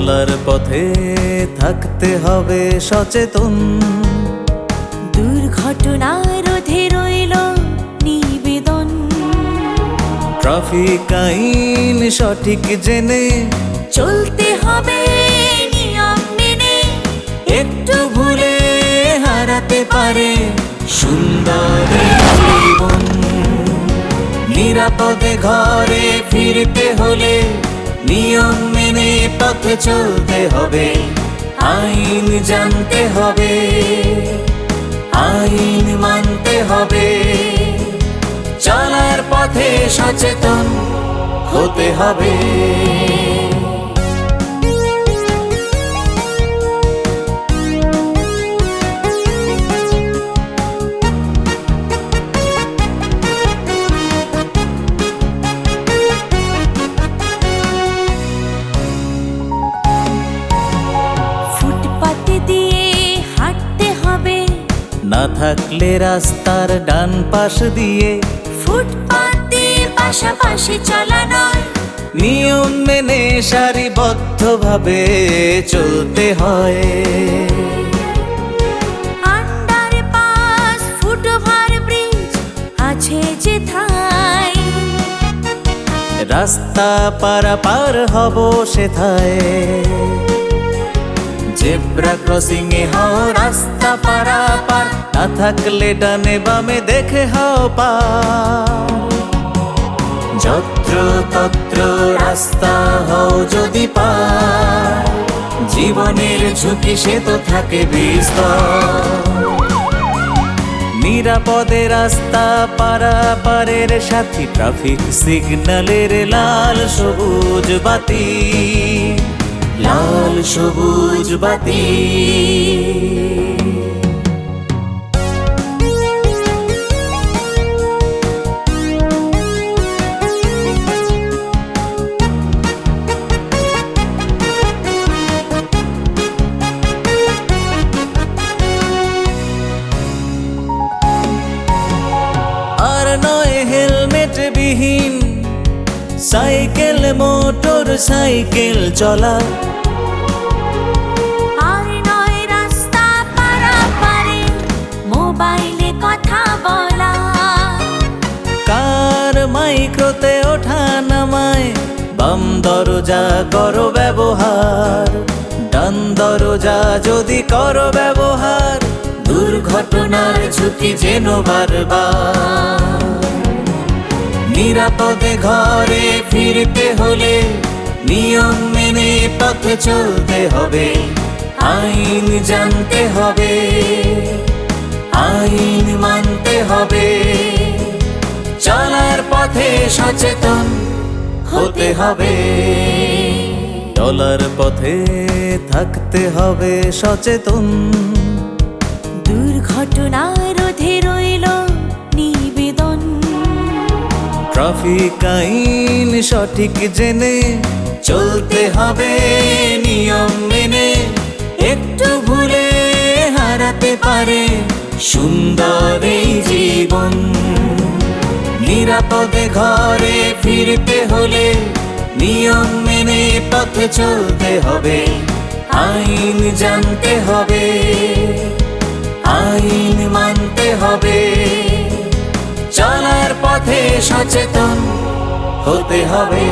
চলার পথে থাকতে হবে সচেতন, দুর্ঘটনা রোধে রইল নিবেদন। ট্রাফিক আইন সঠিক জেনে চলতে হবে নিয়ম মেনে, একটু ভুলে হারাতে পারে সুন্দর এই জীবন। নিরাপদে ঘরে ফিরতে হলে নিয়ম মেনে পথে চলতে হবে, আইন জানতে হবে, আইন মানতে হবে। চলার পথে সচেতন হতে হবে। ফুটপাতে দিয়ে হাঁটতে হবে, না থাকলে রাস্তার ডান পাশ দিয়ে ফুটপাত দিয়ে পাশাপাশি চলা নয়। নিয়ম মেনে সারিবদ্ধভাবে চলতে হয়। আন্ডারপাস ফুটওভার ব্রিজ আছে যেথায়, রাস্তা পারাপার হব সেথায়। জেব্রা ক্রসিং এ হও রাস্তা পারাপার, না থাকলে ডানে বামে দেখে হও পার। যত্র তত্র রাস্তা হও যদি পার, জীবনের ঝুঁকি সে তো থাকে বিস্তর। নিরাপদে রাস্তা পারাপারের সাথী ট্রাফিক সিগন্যালের লাল সবুজ বাতি, লাল সবুজ বাতি। আর নয় হেলমেট বিহীন সাইকেল মোটর সাইকেল চলা, আর নয় রাস্তা পারাপারে মোবাইলে কথা বলা। কার মাইক্রোতে ওঠা নামায় বাম দরজা করো ব্যবহার, ডান দরজা যদি করো ব্যবহার, দুর্ঘটনার ঝুঁকি যেন বারবার। নিরাপদে ঘরে ফিরতে হলে নিয়ম মেনে পথে চলতে হবে, আইন জানতে হবে, আইন মানতে হবে। চলার পথে সচেতন হতে হবে, চলার পথে থাকতে হবে সচেতন, দুর্ঘটনা রোধে রইল নিবেদন। ট্রাফিক আইন সঠিক জেনে চলতে হবে নিয়ম মেনে, একটু ভুলে হারাতে পারে সুন্দর এই জীবন। নিরাপদে ঘরে ফিরতে হলে নিয়ম মেনে পথে চলতে হবে, আইন জানতে হবে, আইন মানতে হবে। চলার পথে সচেতন হতে হবে।